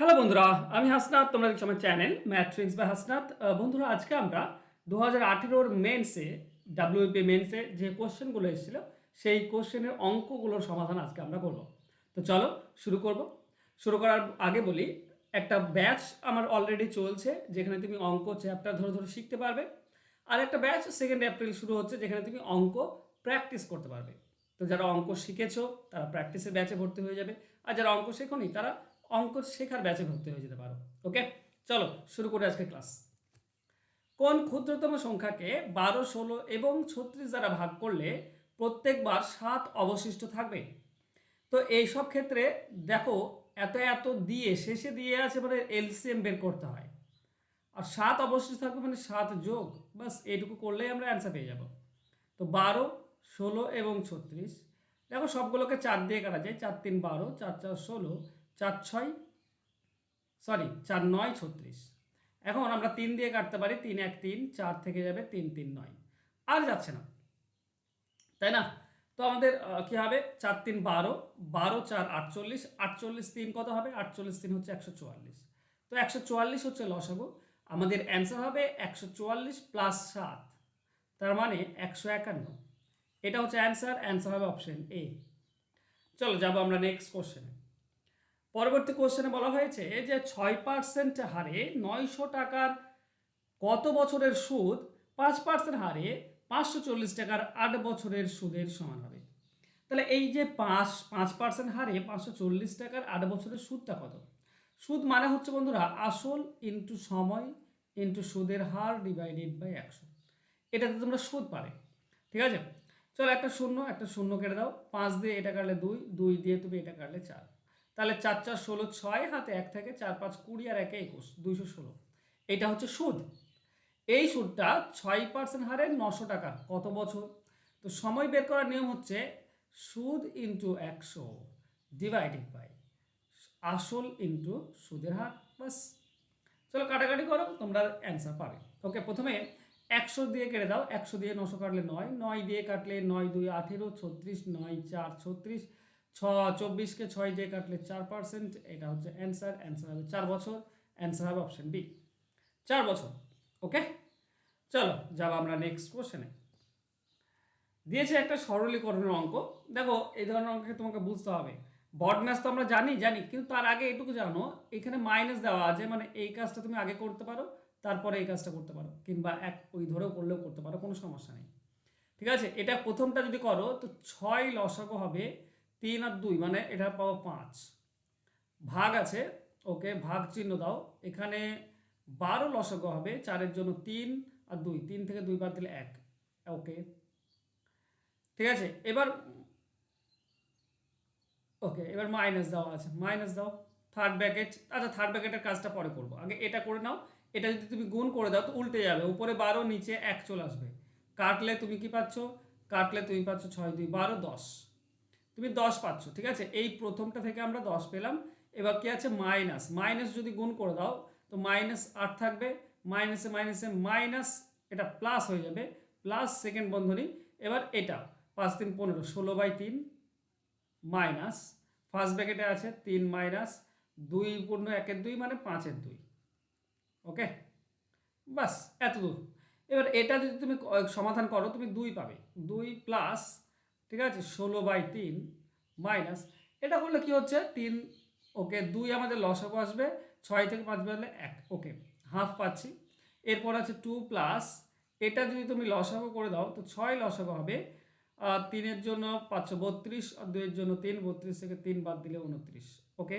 Hello বন্ধুরা, আমি হাসনাত। তোমরা দেখছো আমার চ্যানেল ম্যাট্রিক্স বা হাসনাত। বন্ধুরা, আজকে আমরা 2018 মেন্সে ডাব্লিউপি মেন্সে যে কোশ্চেনগুলো এসেছিল সেই কোশ্চেনের অঙ্কগুলোর সমাধান আজকে আমরা করব। তো চলো শুরু করব। শুরু করার আগে বলি, একটা ব্যাচ আমার অলরেডি চলছে যেখানে তুমি অঙ্ক চ্যাপ্টার ধরে ধরে শিখতে পারবে। আর একটা ব্যাচ 2 এপ্রিল শুরু হচ্ছে যেখানে তুমি অঙ্ক প্র্যাকটিস করতে পারবে। তো যারা অঙ্ক শিখেছো তারা প্র্যাকটিসের ব্যাচে ভর্তি হয়ে যাবে, আর যারা অঙ্ক শেখোনি তারা অঙ্ক শেখার ব্যাচে ভর্তি হয়ে যেতে পারো। ওকে, চলো শুরু করে আজকে ক্লাস। কোন ক্ষুদ্রতম সংখ্যাকে 12, 16 এবং 36 দ্বারা ভাগ করলে প্রত্যেকবার 7 অবশিষ্ট থাকবে? তো এই সব ক্ষেত্রে দেখো, এত এত দিয়ে শেষে দিয়ে আছে মানে এলসিএম বের করতে হয়। আর 7 অবশিষ্ট থাকবে মানে 7 যোগ, বাস এইটুকু করলেই আমরা অ্যান্সার পেয়ে যাব। তো 12, 16 এবং 36, দেখো সবগুলোকে 4 দিয়ে কাটা যায়। 4 3 12, 4 4 16, 4 6 4 9 36। এখন আমরা 3 দিয়ে কাটতে পারি। 3 1 3, 4 থেকে যাবে 3 3 9, আর যাচ্ছে না, তাই না? তো আমাদের কি হবে? 4 3 12, 12 4 48, 48 3 কত হবে? 48 3 হচ্ছে 144। তো 144 হচ্ছে লসাগু। আমাদের অ্যান্সার হবে 144 প্লাস 7, তার মানে 151। এটা হচ্ছে অ্যান্সার। অ্যান্সার হবে অপশন এ। চলো যাবো আমরা নেক্সট কোশ্চেনে। পরবর্তী কোশ্চেনে বলা হয়েছে যে 6% হারে 900 টাকার কত বছরের সুদ 5% হারে 540 টাকার 8 বছরের সুদের সমান হবে? তাহলে এই যে 5% হারে 540 টাকার 8 বছরের সুদটা কত? সুদ মানে হচ্ছে বন্ধুরা আসল ইন্টু সময় ইন্টু সুদের হার ডিভাইডেড বাই 100। এটাতে তোমরা সুদ পাবে, ঠিক আছে? চলো একটা শূন্য কেটে দাও। 5 দিয়ে এটা কাটলে 2, 2 দিয়ে তুমি এটা কাটলে 4। তাহলে 4 4 16, 6 হাতে 1 থেকে 4 5 20 আর 1 21, 216। এটা হচ্ছে সুদ। এই সুদটা 6% হারে 900 টাকার কত বছর? তো সময় বের করার নিয়ম হচ্ছে সুদ ইন্টু 100 ডিভাইডেড বাই আসল ইন্টু সুদের হার, বাস। চলো কাটাকাটি করো, তোমরা অ্যান্সার পাবে। ওকে, প্রথমে 100 দিয়ে কেটে দাও। 100 দিয়ে 900 কাটলে 9, 9 দিয়ে কাটলে 9 2 18, 36, 9 4 36, 24কে 6 দিয়ে কাটলে 4%। এটা হচ্ছে অ্যান্সার। অ্যান্সার হবে 4 বছর। অ্যান্সার হবে অপশন বি, 4 বছর। ওকে, চলো যাব আমরা নেক্সট কোশ্চেনে। দিয়েছে একটা সরলীকরণের অঙ্ক। দেখো, এই ধরনের অঙ্ককে তোমাকে বুঝতে হবে। বডম্যাস তো আমরা জানি জানি, কিন্তু তার আগে এটুকু জানো, এখানে মাইনাস দেওয়া আছে, মানে এই কাজটা তুমি আগে করতে পারো, তারপরে এই কাজটা করতে পারো, কিংবা এক ওই ধরেও করলেও করতে পারো, কোনো সমস্যা নেই। ঠিক আছে, এটা প্রথমটা যদি করো তো 6 লসাগু হবে 3 আর 2, মানে এটা পাবো 5। ভাগ আছে, ওকে, ভাগ চিহ্ন দাও। এখানে 12 লসাগু হবে 4-এর জন্য 3 আর 2, 3 থেকে 2 বাদ দিলে 1। ওকে, ঠিক আছে। এবার মাইনাস দেওয়া আছে, মাইনাস দাও। থার্ড ব্র্যাকেট, আচ্ছা থার্ড ব্র্যাকেটের কাজটা পরে করবো, আগে এটা করে নাও। এটা যদি তুমি গুণ করে দাও তো উল্টে যাবে, উপরে 12 নিচে 1 চলে আসবে। কাটলে তুমি কি পাচ্ছ? কাটলে তুমি পাচ্ছ 6 2 12 10, তুমি 10 পাচ্ছ। ঠিক আছে, এই প্রথমটা থেকে আমরা 10 পেলাম। এবার কি আছে? মাইনাস, মাইনাস যদি গুণ করে দাও তো মাইনাস 8 থাকবে। মাইনাসে মাইনাসে মাইনাস, এটা প্লাস হয়ে যাবে, প্লাস সেকেন্ড বন্ধনী। এবার এটা 5 3 15, 16/3 মাইনাস, ফার্স্ট ব্র্যাকেটে আছে 3 মাইনাস 2 পূর্ণ 1-এর 2 মানে 5-এর 2। ওকে, বাস এত দূর। এবার এটা যদি তুমি সমাধান করো তুমি 2 পাবে। 2 প্লাস, ঠিক আছে, 16/3 মাইনাস, এটা করলে কি হচ্ছে 3। ওকে, 2 আমাদের লসাগু আসবে, 6 থেকে 5 বেরোলে 1। ওকে, হাফ পাচ্ছি। এরপর আছে 2 প্লাস, এটা যদি তুমি লসাগু করে দাও তো 6 লসাগু হবে। 3-এর জন্য পাচ্ছ 32, আর 2-এর জন্য 3, 32 থেকে 3 বাদ দিলে 29। ওকে,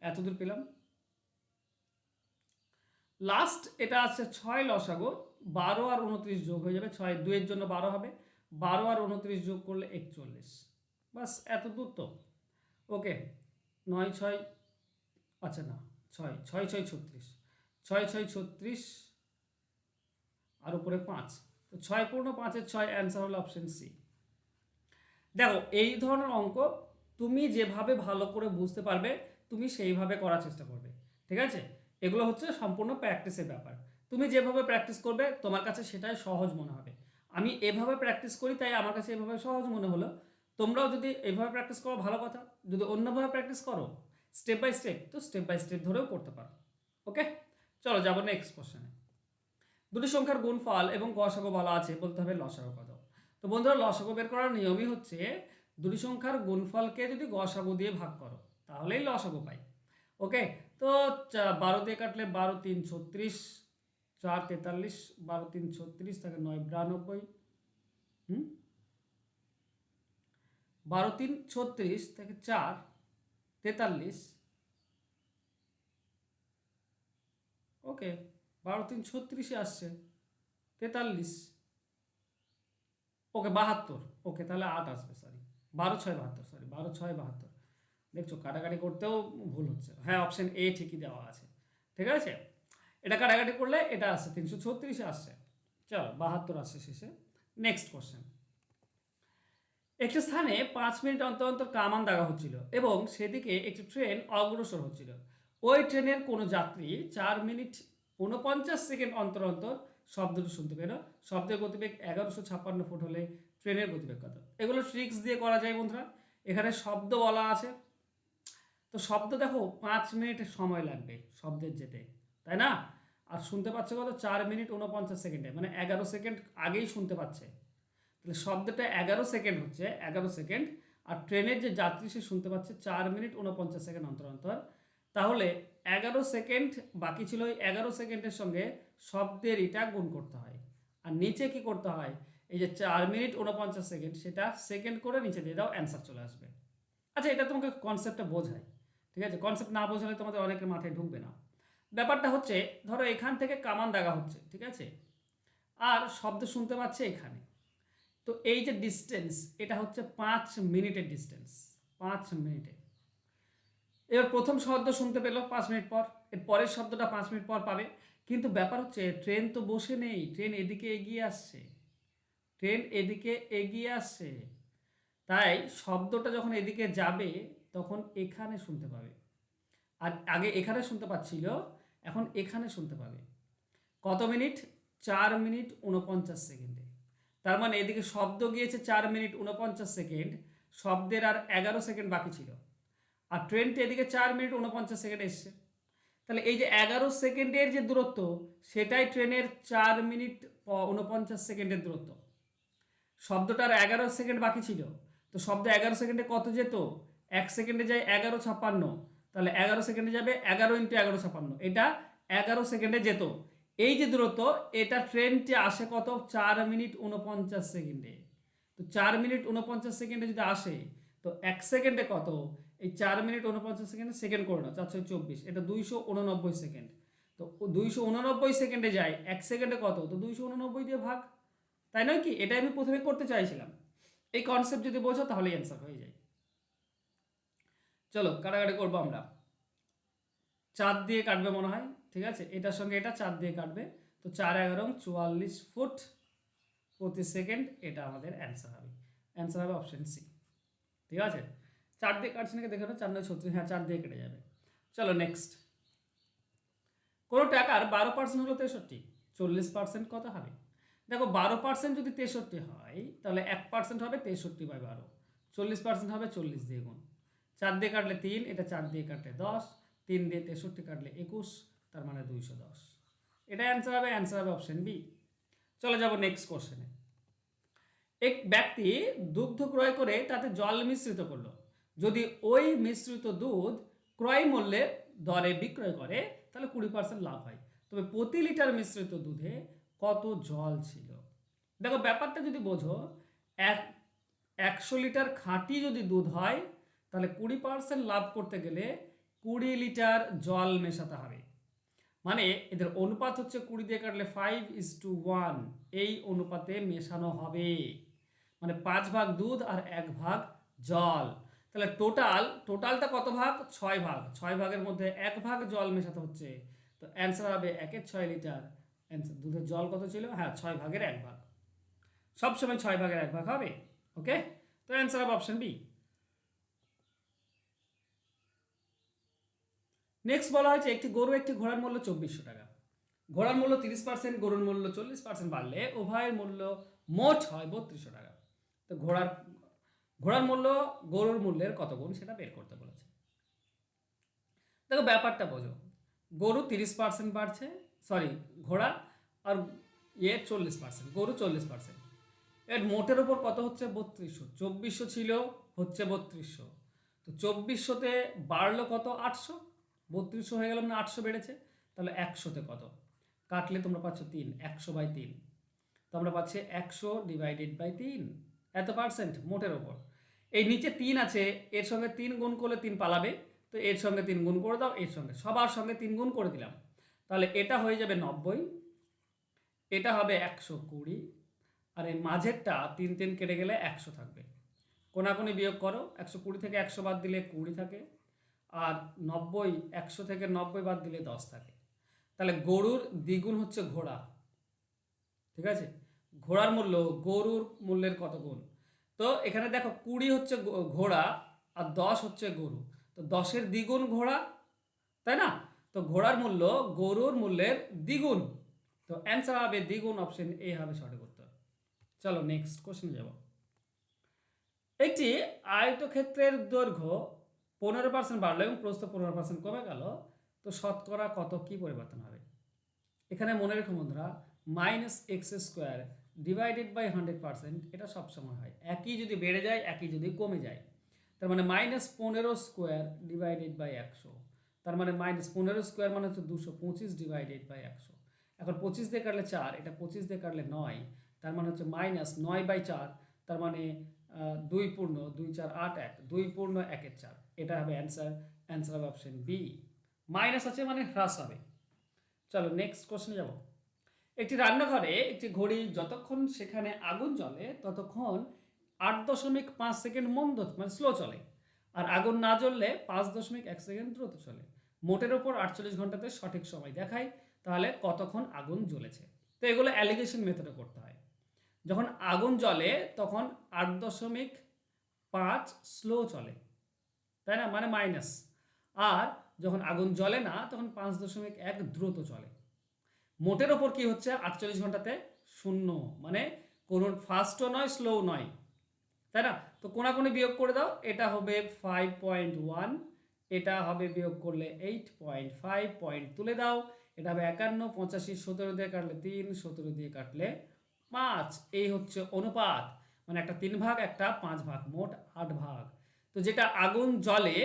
এতদূর পেলাম। লাস্ট এটা আছে 6 লসাগু, 12 আর 29 যোগ হয়ে যাবে। 6 2-এর জন্য 12 হবে, 12 আর 29 যোগ করলে 41। বাস এত দূর তো। ওকে, 9 6, আচ্ছা না, 6 6 6 36, 6 6 36 আর উপরে 5। তো 6 পূর্ণ 5-এর 6, অ্যান্সার হলো অপশন সি। দেখো, এই ধরনের অঙ্ক তুমি যেভাবে ভালো করে বুঝতে পারবে তুমি সেইভাবে করার চেষ্টা করবে। ঠিক আছে, এগুলো হচ্ছে সম্পূর্ণ প্র্যাকটিসের ব্যাপার। তুমি যেভাবে প্র্যাকটিস করবে তোমার কাছে সেটাই সহজ মনে হবে। আমি এভাবে প্র্যাকটিস করি তাই আমার কাছে এভাবে সহজ মনে হলো। তোমরাও যদি এভাবে প্র্যাকটিস করো ভালো কথা, যদি অন্যভাবে প্র্যাকটিস করো স্টেপ বাই স্টেপ, তো স্টেপ বাই স্টেপ ধরেও করতে পারো। ওকে, চলো যাবো নেক্সট কোশ্চেনে। দুটি সংখ্যার গুণফল এবং গসাগু বলা আছে, বলতে হবে লসাগু কত। তো বন্ধুরা, লসাগু বের করার নিয়মই হচ্ছে দুটি সংখ্যার গুণফলকে যদি গসাগু দিয়ে ভাগ করো তাহলেই লসাগু পাই। ওকে, তো 12 দিয়ে কাটলে 12 3 36, 4 43, 12 3 36 থাকে 9 92, 12 3 36 থেকে 4 43। ওকে, 12 3 36 আসছে, 43। ওকে 72, ওকে তাহলে 8 আসবে, সরি 12 6 72, সরি 12 6 72। দেখছো কাটাকাটি করতেও ভুল হচ্ছে। হ্যাঁ, অপশন এ ঠিকই দেওয়া আছে, ঠিক আছে। এটা কাটাকাটি করলে এটা আসছে 336 আসছে। চলো 72 আসছে শেষে। Next question. একটি স্থানে 5 মিনিট অন্তর অন্তর কামান দাগা হচ্ছিল এবং সেদিকে একটি ট্রেন অগ্রসর হচ্ছিল। ওই ট্রেনের কোনো যাত্রী 4 মিনিট 49 সেকেন্ড অন্তর অন্তর শব্দটি শুনতে পেল। শব্দের গতিবেগ 1156 ফুট হলে ট্রেনের গতিবেগ কত? এগুলো ট্রিক্স দিয়ে করা যায় বন্ধুরা। এখানে শব্দ বলা আছে, তো শব্দ দেখো 5 মিনিট সময় লাগবে শব্দের যেতে, তাই না? আর শুনতে পাচ্ছে কত? 4 মিনিট 49 সেকেন্ডে, মানে 11 সেকেন্ড আগেই শুনতে পাচ্ছে। তাহলে শব্দটা 11 সেকেন্ড হচ্ছে, 11 সেকেন্ড। আর ট্রেনের যে যাত্রী সে শুনতে পাচ্ছে 4 মিনিট 49 সেকেন্ড অন্তর অন্তর। তাহলে 11 সেকেন্ড বাকি ছিল, ওই 11 সেকেন্ডের সঙ্গে শব্দের এটা গুণ করতে হয়। আর নিচে কি করতে হয়? এই যে 4 মিনিট 49 সেকেন্ড, সেটা সেকেন্ড করে নিচে দিয়ে দাও, অ্যান্সার চলে আসবে। আচ্ছা, এটা তোমাকে কনসেপ্টটা বোঝায়, ঠিক আছে? কনসেপ্ট না বোঝালে তোমাদের অনেকের মাথায় ঢুকবে না। ব্যাপারটা হচ্ছে, ধরো এখান থেকে কামান দাগা হচ্ছে, ঠিক আছে, আর শব্দ শুনতে পাচ্ছে এখানে। তো এই যে ডিস্টেন্স, এটা হচ্ছে 5 মিনিটের ডিস্টেন্স, 5 মিনিটে। এবার প্রথম শব্দ শুনতে পেলো 5 মিনিট পর, এর পরের শব্দটা 5 মিনিট পর পাবে। কিন্তু ব্যাপার হচ্ছে ট্রেন তো বসে নেই, ট্রেন এদিকে এগিয়ে আসছে, ট্রেন এদিকে এগিয়ে আসছে। তাই শব্দটা যখন এদিকে যাবে তখন এখানে শুনতে পাবে। আর আগে এখানে শুনতে পাচ্ছিল, এখন এখানে শুনতে পাবে। কত মিনিট? 4 মিনিট 49 সেকেন্ডে। তার মানে এদিকে শব্দ গিয়েছে 4 মিনিট 49 সেকেন্ড, শব্দের আর 11 সেকেন্ড বাকি ছিল। আর ট্রেনটা এদিকে 4 মিনিট 49 সেকেন্ড এসছে। তাহলে এই যে 11 সেকেন্ডের যে দূরত্ব, সেটাই ট্রেনের 4 মিনিট 49 সেকেন্ডের দূরত্ব। শব্দটার 11 সেকেন্ড বাকি ছিল, তো শব্দ 11 সেকেন্ডে কত যেত? 1 সেকেন্ডে যায় 1156, তাহলে 11 সেকেন্ডে যাবে 11 × 1156, এটা 11 সেকেন্ডে যেত। এই যে দূরত্ব, এটা ট্রেনটি আসে কত? 4 মিনিট 49 সেকেন্ডে। তো 4 মিনিট 49 সেকেন্ডে যদি আসে, তো 1 সেকেন্ডে কত? এই 4 মিনিট 49 সেকেন্ডে সেকেন্ড করে নাও, 424, এটা 289 সেকেন্ড। তো 289 সেকেন্ডে যায়, 1 সেকেন্ডে কত? তো 289 দিয়ে ভাগ, তাই নয় কি? এটাই আমি প্রথমে করতে চাইছিলাম। এই কনসেপ্ট যদি বোঝো তাহলেই অ্যান্সার হয়ে যায়। চলো কাটাকাটি করবো আমরা। 4 দিয়ে কাটবে মনে হয়, ঠিক আছে, এটার সঙ্গে এটা 4 দিয়ে কাটবে। তো 4 11 44 ফুট প্রতি সেকেন্ড, এটা আমাদের অ্যান্সার হবে। অ্যান্সার হবে অপশন সি, ঠিক আছে। 4 দিয়ে কাটছে নাকি দেখে নাও, 4 9 36, হ্যাঁ 4 দিয়ে কেটে যাবে। চলো নেক্সট। কোনো টাকার 12% হলো 63, 40% কত হবে? দেখো 12% যদি 63 হয়, তাহলে 1% হবে 63/12, 40% হবে 40 দিয়ে গুণ। 4 দিয়ে কাটলে 3, এটা 4 দিয়ে কাটলে 10, 3 দিয়ে 63 কাটলে 21, তার মানে 210। এটা অ্যান্সার হবে, অ্যান্সার হবে অপশন বি। চলে যাব নেক্সট কোশ্চেনে। এক ব্যক্তি দুগ্ধ ক্রয় করে তাতে জল মিশ্রিত করলো। যদি ওই মিশ্রিত দুধ ক্রয় মূল্যে দরে বিক্রয় করে তাহলে 20% লাভ হয়। তবে প্রতি লিটার মিশ্রিত দুধে কত জল ছিল? দেখো ব্যাপারটা যদি বোঝো, 100 লিটার খাঁটি যদি দুধ হয়, তাহলে 20% লাভ করতে গেলে 20 লিটার জল মেশাতে হবে। মানে এদের অনুপাত হচ্ছে 20 দিয়ে কাটলে 5:1, এই অনুপাতে মেশানো হবে। মানে 5 ভাগ দুধ আর 1 ভাগ জল। তাহলে টোটালটা কত ভাগ? 6 ভাগ। 6 ভাগের মধ্যে 1 ভাগ জল মেশাতে হচ্ছে। তো অ্যান্সার হবে 1 6 লিটার। অ্যান্সার, দুধের জল কত ছিল? হ্যাঁ 6 ভাগের 1 ভাগ। সবসময় 6 ভাগের 1 ভাগ হবে। ওকে, তো অ্যান্সার হবে অপশন বি। নেক্সট বলা হয়েছে একটি গরু একটি ঘোড়ার মূল্য 2400 টাকা। ঘোড়ার মূল্য 30%, গরুর মূল্য 40% বাড়লে উভয়ের মূল্য মোট হয় 3200 টাকা। তো ঘোড়ার মূল্য গরুর মূল্যের কত গুণ সেটা বের করতে বলেছে। দেখো ব্যাপারটা বোঝো, গরু 30% বাড়ছে, সরি ঘোড়া, আর 40%, গরু 40%। এর মোটের ওপর কত হচ্ছে 3200, 2400 ছিল হচ্ছে 3200, তো 2400তে বাড়লো কত 800, 3200 হয়ে গেল মানে 800 বেড়েছে, তাহলে 100তে কত কাটলে তোমরা পাচ্ছ 3, 100/3, তো আমরা পাচ্ছি 100/3, এত পার্সেন্ট মোটের ওপর। এই নিচে 3 আছে, এর সঙ্গে 3 গুণ করলে 3 পালাবে, তো এর সঙ্গে 3 গুণ করে দাও, এর সঙ্গে সবার সঙ্গে 3 গুণ করে দিলাম, তাহলে এটা হয়ে যাবে 90, এটা হবে 120, আর এই মাঝেরটা 3 3 কেটে গেলে 100 থাকবে। কোনাকুনি বিয়োগ করো, 120 থেকে 100 বাদ দিলে 20 থাকে, আর 90, 100 থেকে 90 বাদ দিলে 10 থাকে। তাহলে গরুর দ্বিগুণ হচ্ছে ঘোড়া, ঠিক আছে? ঘোড়ার মূল্য গরুর মূল্যের কত গুণ? তো এখানে দেখো 20 হচ্ছে ঘোড়া আর 10 হচ্ছে গরু, তো 10-এর দ্বিগুণ ঘোড়া, তাই না? তো ঘোড়ার মূল্য গরুর মূল্যের দ্বিগুণ, তো অ্যান্সার হবে দ্বিগুণ, অপশন এ হবে সঠিক উত্তর। চলো নেক্সট কোশ্চেন যাব। একটি আয়তক্ষেত্রের দৈর্ঘ্য 15% বাড়লো এবং প্রস্থ 15% কমে গেল, তো শতকরা কত কি পরিবর্তন হবে? এখানে মনে রেখো বন্ধুরা, -x² / 100% এটা সবসময় হয়, একই যদি বেড়ে যায় একই যদি কমে যায়, তার মানে -15² / 100, তার মানে -15² মানে হচ্ছে 225/100। এখন 25 দিয়ে কাটলে 4, এটা 25 দিয়ে কাটলে 9, তার মানে হচ্ছে -9/4, তার মানে 2 পূর্ণ 2 4 8 1, 2 পূর্ণ 1/4, এটা হবে অ্যান্সার। অ্যান্সার হবে অপশন বি, মাইনাস আছে মানে হ্রাস হবে। চলো নেক্সট কোশ্চেনে যাব। একটি রান্নাঘরে একটি ঘড়ি যতক্ষণ সেখানে আগুন জ্বলে ততক্ষণ 8.5 সেকেন্ড মন্দ মানে স্লো চলে, আর আগুন না জ্বললে 5.1 সেকেন্ড দ্রুত চলে। মোটের ওপর 48 ঘন্টাতে সঠিক সময় দেখায়, তাহলে কতক্ষণ আগুন জ্বলেছে? তো এগুলো অ্যালিগেশন মেথডে করতে হয়। যখন আগুন জ্বলে তখন 8.5 স্লো চলে, তাই না, মানে মাইনাস। আর যখন আগুন জ্বলে না তখন 5.1 দ্রুত চলে। মোটের ওপর কি হচ্ছে 48 ঘন্টাতে 0, মানে কোনো ফাস্টও নয় স্লো নয়, তাই না? তো কোনাকুনি বিয়োগ করে দাও, এটা হবে 5.1, এটা হবে বিয়োগ করলে 8.5, পয়েন্ট তুলে দাও, এটা হবে 51, 85, 17 দিয়ে কাটলে 3, 17 দিয়ে কাটলে 5, এই হচ্ছে অনুপাত, মানে একটা 3 ভাগ একটা 5 ভাগ, মোট 8 ভাগ। তো যেটা আগুন জ্বলে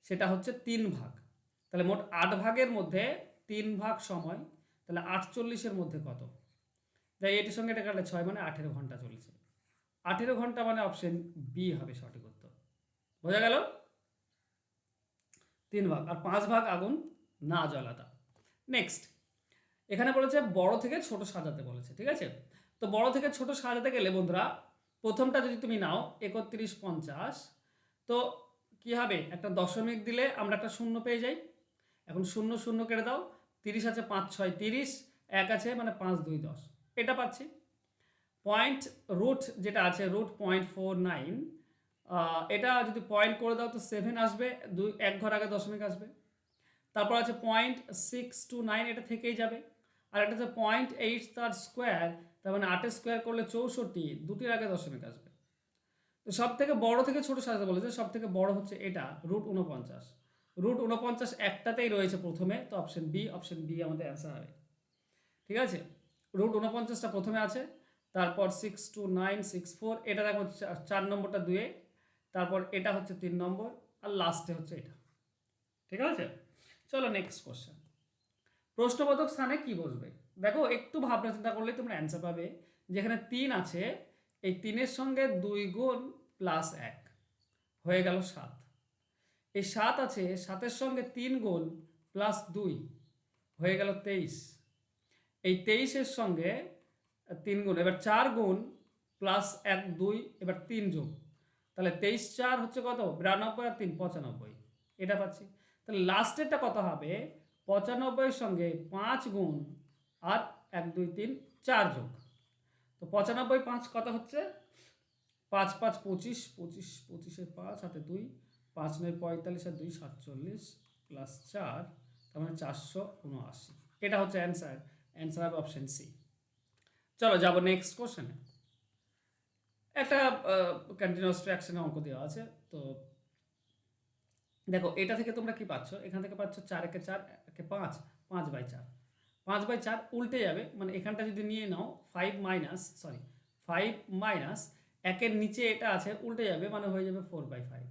সেটা হচ্ছে 3 ভাগ, তাহলে মোট 8 ভাগের মধ্যে 3 ভাগ সময়, তাহলে 48-এর মধ্যে কত? তাই এটির সঙ্গে এটা কাটলে 6, মানে 18 ঘন্টা চলেছে। 18 ঘন্টা মানে অপশন বি হবে সঠিক উত্তর। বোঝা গেল? 3 ভাগ আর 5 ভাগ আগুন না জ্বলাটা। নেক্সট, এখানে বলেছে বড় থেকে ছোট সাজাতে বলেছে, ঠিক আছে? তো বড় থেকে ছোট সাজাতে গেলে বন্ধুরা, প্রথমটা যদি তুমি নাও 3150, তো কি হবে, একটা দশমিক দিলে আমরা একটা শূন্য পেয়ে যাই। এখন 0 0 কেটে দাও, 30 আছে 5 6 30, 1 আছে মানে 5 2 10, এটা পাচ্ছি। পয়েন্ট রুট যেটা আছে √0.49, এটা যদি পয়েন্ট করে দাও তো 7 আসবে, 1 ঘর আগে দশমিক আসবে। তারপর আছে 0.629, এটা থেকেই যাবে। আর একটা আছে 0.8 তার স্কোয়ার, তার মানে 8 স্কোয়ার করলে 64, দুটির আগে দশমিক আসবে। তো সব থেকে বড় থেকে ছোট সাজাতে বলেছে, সব থেকে বড় হচ্ছে এটা √49, √49 একটাতেই রয়েছে প্রথমে, তো অপশন বি আমাদের অ্যান্সার হবে, ঠিক আছে? √49টা প্রথমে আছে, তারপর 62964, এটা দেখো 4 নম্বরটা 2-এ, তারপর এটা হচ্ছে 3 নম্বর, আর লাস্টে হচ্ছে এটা, ঠিক আছে? চলো নেক্সট কোশ্চেন। প্রশ্নবোধক স্থানে কি বসবে? দেখো একটু ভাবনা চিন্তা করলে তোমরা অ্যান্সার পাবে। যেখানে 3 আছে, এই 3-এর সঙ্গে 2 গুণ প্লাস 1 হয়ে গেল 7। এই 7 আছে, 7-এর সঙ্গে 3 গুণ প্লাস 2 হয়ে গেল 23। এই 23-এর সঙ্গে 3 গুণ, এবার 4 গুণ প্লাস 1 2, এবার 3 যোগ, তাহলে 23 4 হচ্ছে কত 92, আর 3 95, এটা পাচ্ছি। তাহলে লাস্টেরটা কত হবে, 95-এর সঙ্গে 5 গুণ আর 1 2 3 4 যোগ, তো 95 5 কত হচ্ছে, 5 5 25, 25 25-এ 5 হাতে 2, 5 9 45 আর 2 47 প্লাস 4, তার মানে 479, এটা হচ্ছে অ্যান্সার। অ্যান্সার হবে অপশন সি। চলো যাবো নেক্সট কোশ্চেনে। একটা কন্টিনিউয়াস ফ্র্যাকশনের অঙ্ক দেওয়া আছে, তো 1 + 1 = 2, 2 + 1 = 4, 4 + 1 = 6, 6 + 1 = 12, 12 + 1 = 24, 24 + 1 = 26, 26 + 1 = 28, 28 + 1 = 32, দেখো এটা থেকে তোমরা কি পাচ্ছ, এখান থেকে পাচ্ছ 4 একে 4 একে 5, 5/4, 5/4 উল্টে যাবে, মানে এখানটা যদি নিয়ে নাও 5 মাইনাস একের নিচে এটা আছে উল্টে যাবে, মানে হয়ে যাবে 4/5।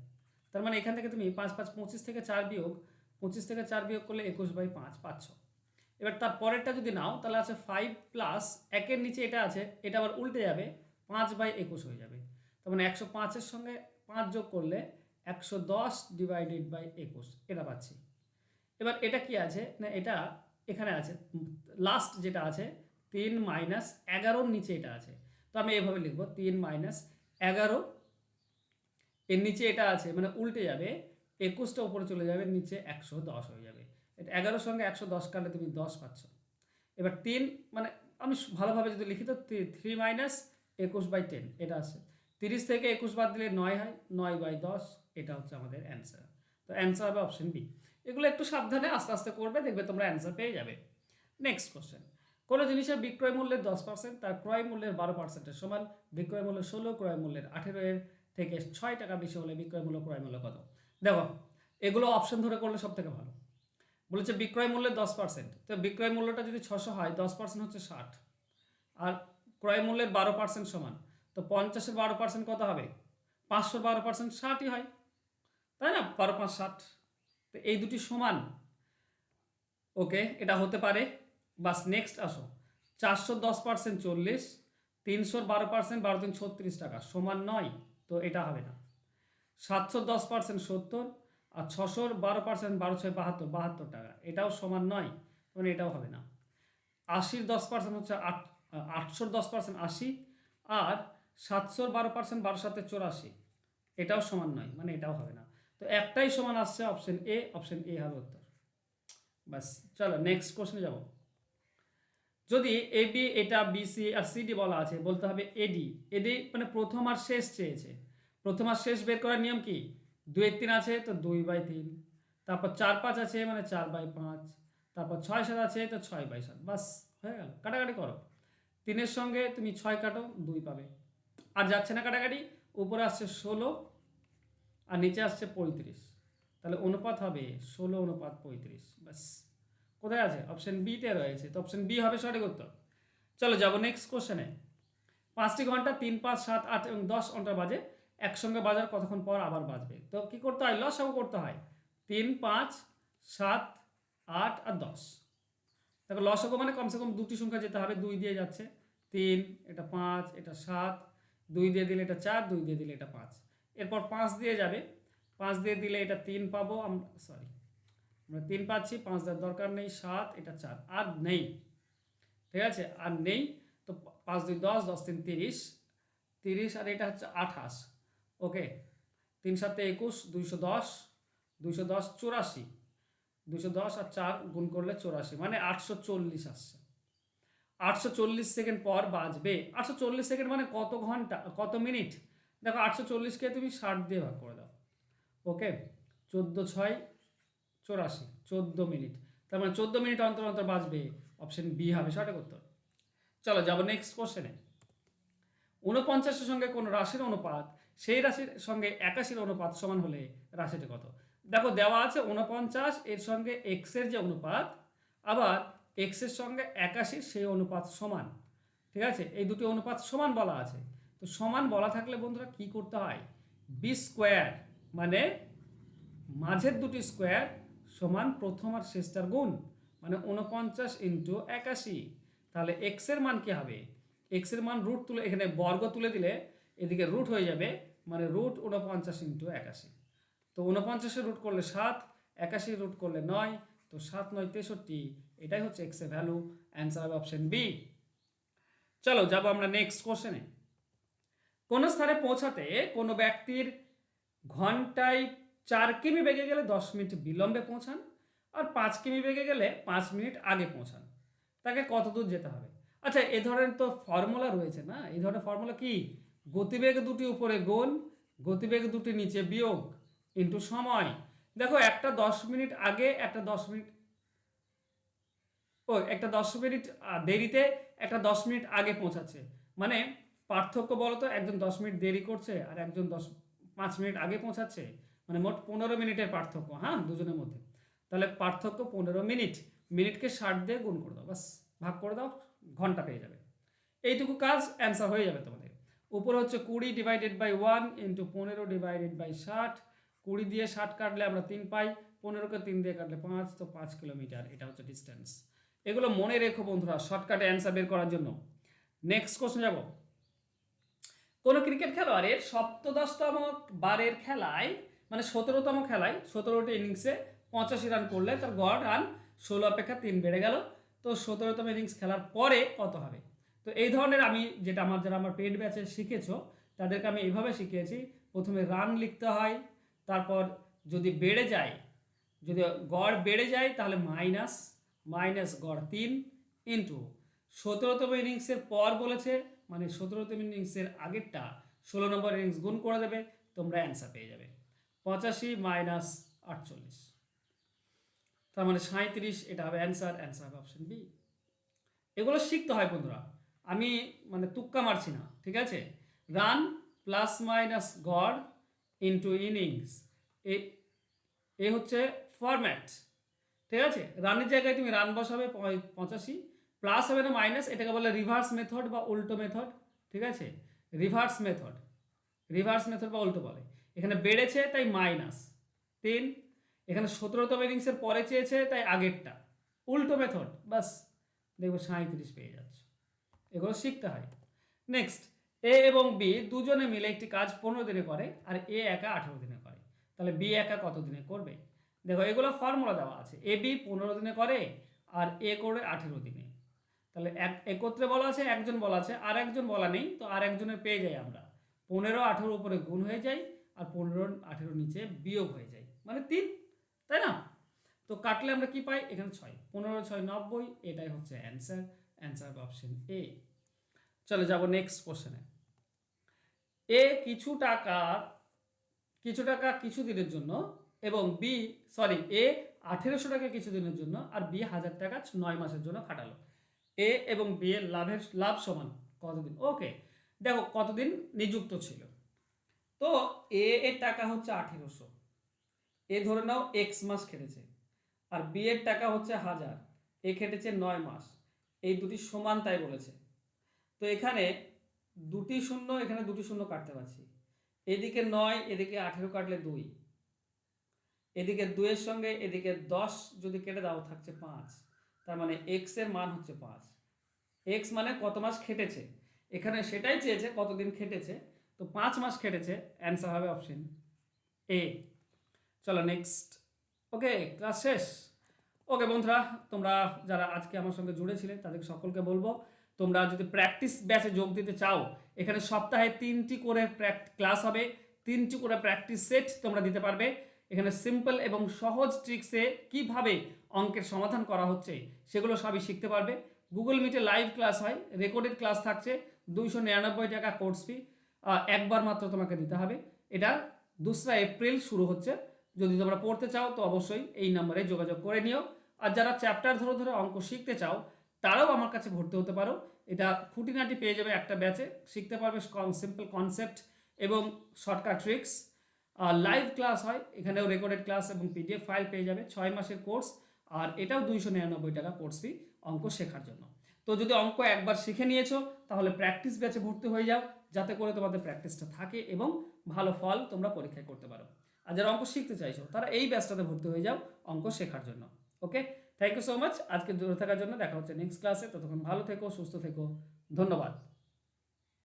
তার মানে এখান থেকে তুমি 5 5 25 থেকে 4 বিয়োগ, 25 থেকে 4 বিয়োগ করলে 21/5 পাচ্ছ। এবার তার পরেরটা যদি নাও তাহলে আছে 5 প্লাস একের নিচে এটা আছে, এটা আবার উল্টে যাবে 5/21 হয়ে যাবে। তার মানে 105-এর সঙ্গে 5 যোগ করলে 110/21 এটা পাচ্ছি। এবার এটা কি আছে না, এটা এখানে আছে লাস্ট যেটা আছে 3 মাইনাস 11-র নিচে এটা আছে, তো আমি এভাবে লিখবো 3 মাইনাস 11 এর নিচে এটা আছে, মানে উল্টে যাবে 21টা উপরে চলে যাবে, নিচে 110 হয়ে যাবে। এটা 11-র সঙ্গে 110 কাটলে তুমি 10 পাচ্ছ। এবার 3 মানে আমি ভালোভাবে যদি লিখি তো 3 মাইনাস 21/10 এটা আছে, 30 থেকে 21 বাদ দিলে 9 হয়, 9/10 এটা হচ্ছে আমাদের অ্যান্সার। তো অ্যান্সার হবে অপশন বি। এগুলো একটু সাবধানে আস্তে আস্তে করবে, দেখবে তোমরা অ্যান্সার পেয়ে যাবে। নেক্সট কোশ্চেন, কোনো জিনিসের বিক্রয় মূল্যের 10% তার ক্রয় মূল্যের 12%-এর সমান, বিক্রয় মূল্য 16, ক্রয় মূল্যের 18 এর থেকে 6 টাকা বেশি হলে বিক্রয় মূল্য ক্রয় মূল্য কত? দেখো এগুলো অপশন ধরে করলে সব থেকে ভালো। বলেছে বিক্রয় মূল্যের 10%, তো বিক্রয় মূল্যটা যদি 600 হয় 10% হচ্ছে 60, আর ক্রয় মূল্যের 12% সমান, তো 50-এর 12% কত হবে? 500-র 12% 60ই হয়, তাই না? 12 × 5 = 60, তো এই দুটি সমান। ওকে, এটা হতে পারে। বাস নেক্সট আসো, 400-র 10% 40, 300-র 12% 12 × 3 = 36 টাকা সমান 9, তো এটা হবে না। 700-র 10% 70, আর 600-র 12% 12 × 6 = 72, 72 টাকা, এটাও সমান 9, মানে এটাও হবে না। 80-র 10% হচ্ছে 800-র 10% 80, আর 700-র 12% 12 × 7 = 84, এটাও সমান 9, মানে এটাও হবে না। তো একটাই সমান আসছে, অপশন এ, অপশন এ হবে উত্তর। বাস, চলো নেক্সট কোশ্চেনে যাব। যদি এ বি এটা বি সি আর সি ডি বলা আছে, বলতে হবে এডি। এডি মানে প্রথম আর শেষ চেয়েছে। প্রথম আর শেষ বের করার নিয়ম কি? 2-3 আছে তো 2/3, তারপর 4-5 আছে মানে 4/5, তারপর 6-7 আছে তো 6/7, বাস হয়ে গেল। কাটাকাটি করো, 3-এর সঙ্গে তুমি 6 কাটো 2 পাবে, আর যাচ্ছে না কাটাকাটি। উপরে আসছে 16 আর নিচে আসছে 35, তাহলে অনুপাত হবে 16:35, বাস। কোথায় আছে? অপশন বিতে রয়েছে, তো অপশন বি হবে সঠিক উত্তর। চলো যাবো নেক্সট কোশ্চেনে। 5টি ঘন্টা 3, 5, 7, 8 এবং 10 ঘন্টা বাজে, একসঙ্গে বাজার কতক্ষণ পর আবার বাজবে? তো কি করতে হয়? লসাগু করতে হয়। 3, 5, 7, 8 আর 10। দেখো লসাগু মানে কমসে কম দুটি সংখ্যা যেতে হবে, 2 দিয়ে যাচ্ছে 3, এটা 5, এটা 7, 2 দিয়ে দিলে এটা 4, 2 দিয়ে দিলে এটা 5, এরপর 5 দিয়ে যাবে, 5 দিয়ে দিলে এটা 3 পাবো আমরা, সরি আমরা 3 পাচ্ছি, 5 দেওয়ার দরকার নেই, 7, এটা 4 আর নেই, ঠিক আছে আর নেই। তো 5 2 10, 10 3 30, 30 আর এটা হচ্ছে 28, ওকে। 3 7 21, 210, 210 84, 210 আর 4 গুণ করলে 84, মানে 840 আসছে। 840 সেকেন্ড পর বাজবে। 840 সেকেন্ড মানে কত ঘন্টা, কত মিনিট? দেখো 840-কে তুমি 60 দিয়ে ভাগ করে দাও, ওকে। 14 × 6 = 84, 14 মিনিট। তার মানে 14 মিনিট অন্তর অন্তর বাজবে, অপশন বি হবে সঠিক উত্তর। চলো যাবো নেক্সট কোশ্চেনে। 49-এর সঙ্গে কোন রাশির অনুপাত সেই রাশির সঙ্গে 81-র অনুপাত সমান হলে রাশিটি কত? দেখো দেওয়া আছে 49 এর সঙ্গে এক্স এর যে অনুপাত, আবার এক্স এর সঙ্গে 81 সেই অনুপাত সমান, ঠিক আছে। এই দুটি অনুপাত সমান বলা আছে, তো সমান বলা থাকলে বন্ধুরা কি করতে হয়? বি স্কোয়ার, মানে মাঝের দুটি স্কোয়ার সমান প্রথম আর শেষটার গুণ, মানে 49 × 81। তাহলে এক্স এর মান কি হবে? এক্স এর মান রুট তুলে, এখানে বর্গ তুলে দিলে এদিকে রুট হয়ে যাবে, মানে √ 49 × 81। তো 49-এর রুট করলে 7, 81 রুট করলে 9, তো 7 9 63, এটাই হচ্ছে এক্স এর ভ্যালু। অ্যান্সার হবে অপশন বি। চলো যাবো আমরা নেক্সট কোশ্চেনে। কোন স্থানে পৌঁছাতে কোনো ব্যক্তির ঘন্টায় 4 কিমি বেগে গেলে 10 মিনিট বিলম্বে পৌঁছান, আর 5 কিমি বেগে গেলে 5 মিনিট আগে পৌঁছান, তাকে কত দূর যেতে হবে? আচ্ছা এ ধরনের তো ফর্মুলা রয়েছে না, এই ধরনের ফর্মুলা কি? গতিবেগ দুটি উপরে গুণ, গতিবেগ দুটি নিচে বিয়োগ, ইন্টু সময়। দেখো একটা 10 মিনিট আগে, একটা 10 মিনিট, একটা 10 মিনিট দেরিতে, একটা 10 মিনিট আগে পৌঁছাচ্ছে, মানে পার্থক্য বলো তো, একজন 10 মিনিট দেরি করছে আর একজন 5 মিনিট আগে পৌঁছাচ্ছে, মানে মোট 15 মিনিটের পার্থক্য, হ্যাঁ, দুজনের মধ্যে। তাহলে পার্থক্য 15 মিনিট, মিনিটকে 60 দিয়ে গুণ করে দাও, বাস ভাগ করে দাও, ঘন্টা পেয়ে যাবে। এইটুকু কাজ, অ্যান্সার হয়ে যাবে তোমাদের। উপরে হচ্ছে 20 divided by 1 into 15 divided by 60, 20 দিয়ে 60 কাটলে আমরা 3 পাই, 15কে 3 দিয়ে কাটলে 5, তো 5 কিলোমিটার, এটা হচ্ছে ডিস্টেন্স। এগুলো মনে রেখো বন্ধুরা, শর্টকাটে অ্যান্সার বের করার জন্য। নেক্সট কোশ্চেন যাব। কোনো ক্রিকেট খেলোয়াড়ের 17তম বারের খেলায়, মানে 17তম খেলায় 17টি ইনিংসে 85 রান করলে তার গড় রান 16 অপেক্ষা 3 বেড়ে গেল। তো 17তম ইনিংস খেলার পরে কত হবে? তো এই ধরনের আমি যেটা যারা আমার পেড ব্যাচে শিখেছো তাদেরকে আমি এইভাবে শিখিয়েছি। প্রথমে রান লিখতে হয়, তারপর যদি বেড়ে যায়, যদি গড় বেড়ে যায় তাহলে মাইনাস গড় 3 ইন্টু 17তম ইনিংসের পর বলেছে, মানে 17তম ইনিংসের আগেরটা 16 নম্বর ইনিংস গুণ করে দেবে, তোমরা অ্যান্সার পেয়ে যাবে 85 মাইনাস 48, তার মানে 37। এটা হবে অ্যান্সার হবে অপশন বি। এগুলো শিখতে হয় বন্ধুরা, আমি মানে তুক্কা মারছি না, ঠিক আছে। রান প্লাস মাইনাস গড় ইন্টু ইনিংস, এ হচ্ছে ফরম্যাট, ঠিক আছে। রানের জায়গায় তুমি রান বসাবে 85, প্লাস হবে না মাইনাস, এটাকে বলে রিভার্স মেথড বা উল্টো মেথড, ঠিক আছে। রিভার্স মেথড বা উল্টো বলে। এখানে বেড়েছে তাই -3, এখানে 17তম ইনিংসের পরে চেয়েছে তাই আগেরটা, উল্টো মেথড, বাস দেখবো 37 পেয়ে যাচ্ছে। এগুলো শিখতে হয়। নেক্সট, এ এবং বি দুজনে মিলে একটি কাজ 15 দিনে করে আর এ একা 18 দিনে করে, তাহলে বি একা কত দিনে করবে? দেখো এগুলো ফর্মুলা দেওয়া আছে, এ বি 15 দিনে করে আর এ করে 18 দিনে। তাহলে একত্রে বলা আছে, একজন বলা আছে, আর একজন বলা নেই, তো আর একজনের পেয়ে যাই আমরা। 15 18 উপরে গুণ হয়ে যায় আর 15 18 নিচে বিয়োগ হয়ে যায়, মানে 3, তাই না? তো কাটলে আমরা কি পাই? এখানে 6, 15 6 90, এটাই হচ্ছে অ্যান্সার অপশন এ। চলে যাব নেক্সট কোশ্চেনে। এ কিছু টাকা কিছু দিনের জন্য এবং বি এ 1800 টাকা কিছু দিনের জন্য আর বি 1000 টাকা 9 মাসের জন্য খাটালো। এ এবং বি এর লাভ সমান কতদিন? ওকে, দেখো কতদিন নিযুক্ত ছিল। তো এ এর টাকা হচ্ছে 1800, এ ধরে নাও এক্স মাস খেটেছে, আর বি এর টাকা হচ্ছে 1000, এ খেটেছে 9 মাস, এই দুটি সমান তাই বলেছে। তো এখানে দুটি শূন্য, এখানে দুটি শূন্য কাটতে পারছি, এদিকে 9 এদিকে 18 কাটলে 2, এদিকে 2 এর সঙ্গে এদিকে 10 যদি কেটে দাও থাকছে 5, তার মানে এক্স এর মান হচ্ছে 5। এক্স মানে কত মাস খেটেছে, এখানে সেটাই চেয়েছে কতদিন খেটেছে, তো 5 মাস খেটেছে, অ্যান্সার হবে অপশন এ। চলো নেক্সট। ওকে, ক্লাস শেষ। ওকে বন্ধুরা, তোমরা যারা আজকে আমার সঙ্গে জুড়েছিলে তাদের সকলকে বলবো, তোমরা যদি প্র্যাকটিস ব্যাচে যোগ দিতে চাও, এখানে সপ্তাহে 3টি করে ক্লাস হবে, 3টি করে প্র্যাকটিস সেট তোমরা দিতে পারবে। এখানে সিম্পল এবং সহজ ট্রিক্সে কিভাবে অঙ্কের সমাধান করা হচ্ছে সেগুলো সবই শিখতে পারবে। গুগল মিটে লাইভ ক্লাস হয়, রেকর্ডেড ক্লাস থাকছে, 299 টাকা কোর্স ফি, একবার মাত্র তোমাকে দিতে হবে। এটা 2রা এপ্রিল শুরু হচ্ছে। যদি তোমরা পড়তে চাও তো অবশ্যই এই নাম্বারে যোগাযোগ করে নিও। আর যারা চ্যাপ্টার ধরে ধরে অঙ্ক শিখতে চাও তারাও আমার কাছে ভর্তি হতে পারো। এটা খুঁটিনাটি পেয়ে যাবে একটা ব্যাচে, শিখতে পারবে সিম্পল কনসেপ্ট এবং শর্টকাট ট্রিক্স। লাইভ ক্লাস হয়, এখানেও রেকর্ডেড ক্লাস এবং পিডিএফ ফাইল পেয়ে যাবে। 6 মাসের কোর্স, আর এটাও 299 টাকা কোর্স ফি অঙ্ক শেখার জন্য। তো যদি অঙ্ক একবার শিখে নিয়েছো তাহলে প্র্যাকটিস ব্যাচে ভর্তি হয়ে যাও, যাতে করে তোমাদের প্র্যাকটিসটা থাকে এবং ভালো ফল তোমরা পরীক্ষায় করতে পারো। আর যারা অঙ্ক শিখতে চাইছো তারা এই ব্যাচটাতে ভর্তি হয়ে যাও অঙ্ক শেখার জন্য। ওকে, থ্যাংক ইউ সো মাচ আজকে জুড়ে থাকার জন্য। দেখা হচ্ছে নেক্সট ক্লাসে, ততক্ষণ ভালো থেকো, সুস্থ থেকো, ধন্যবাদ।